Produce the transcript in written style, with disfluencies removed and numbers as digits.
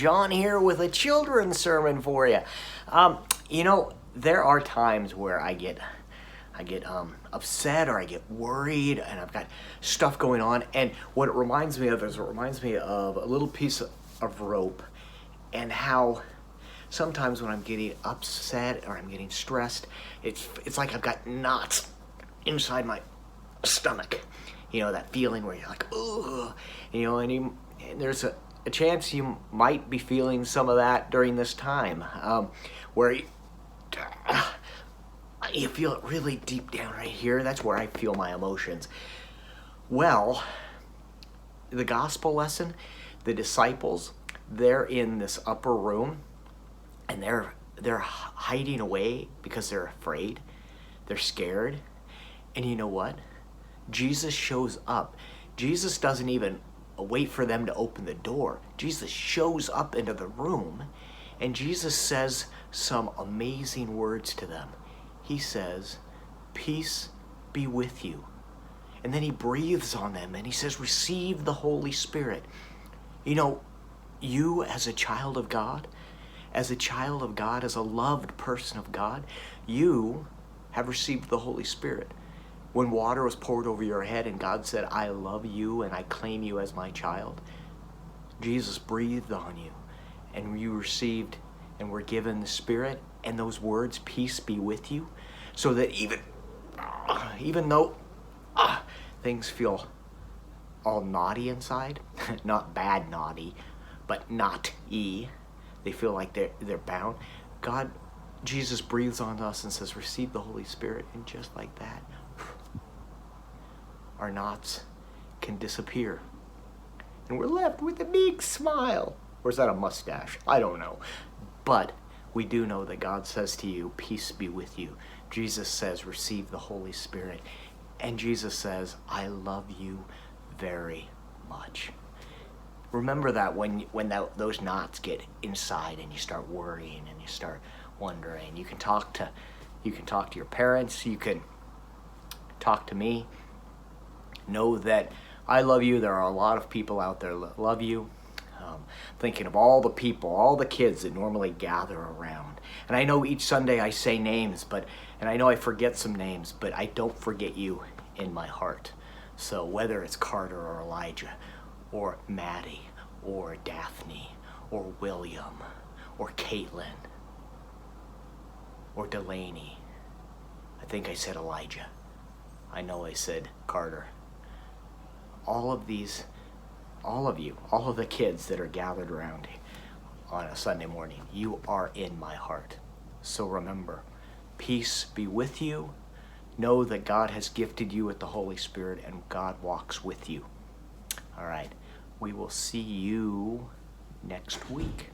John here with a children's sermon for you. There are times where I get upset or I get worried and I've got stuff going on. And what it reminds me of is a little piece of rope, and how sometimes when I'm getting upset or I'm getting stressed, it's like I've got knots inside my stomach. You know, that feeling where you're like, ugh, and there's a chance you might be feeling some of that during this time, where you feel it really deep down right here. That's where I feel my emotions. Well, the gospel lesson, the disciples, they're in this upper room, and they're hiding away because they're afraid. They're scared. And you know what? Jesus shows up. Jesus doesn't even wait for them to open the door. Jesus shows up into the room, and Jesus says some amazing words to them. He says, "Peace be with you." And then he breathes on them and he says, "Receive the Holy Spirit." You know, you as a child of God, as a loved person of God, you have received the Holy Spirit. When water was poured over your head and God said, "I love you and I claim you as my child," Jesus breathed on you and you received and were given the Spirit and those words, "Peace be with you," so that even though things feel all naughty inside, not bad naughty, but not-y, they feel like they're bound, Jesus breathes on us and says, "Receive the Holy Spirit," and just like that, our knots can disappear. And we're left with a big smile. Or is that a mustache? I don't know. But we do know that God says to you, "Peace be with you." Jesus says, "Receive the Holy Spirit." And Jesus says, "I love you very much." Remember that when those knots get inside and you start worrying and you start wondering. You can talk to your parents. You can talk to me. Know that I love you. There are a lot of people out there that love you. Thinking of all the people, all the kids that normally gather around. And I know each Sunday I say names, and I know I forget some names, but I don't forget you in my heart. So whether it's Carter or Elijah, or Maddie, or Daphne, or William, or Caitlin, or Delaney. I think I said Elijah. I know I said Carter. All of you, all of the kids that are gathered around on a Sunday morning, you are in my heart. So remember, peace be with you. Know that God has gifted you with the Holy Spirit and God walks with you. All right, we will see you next week.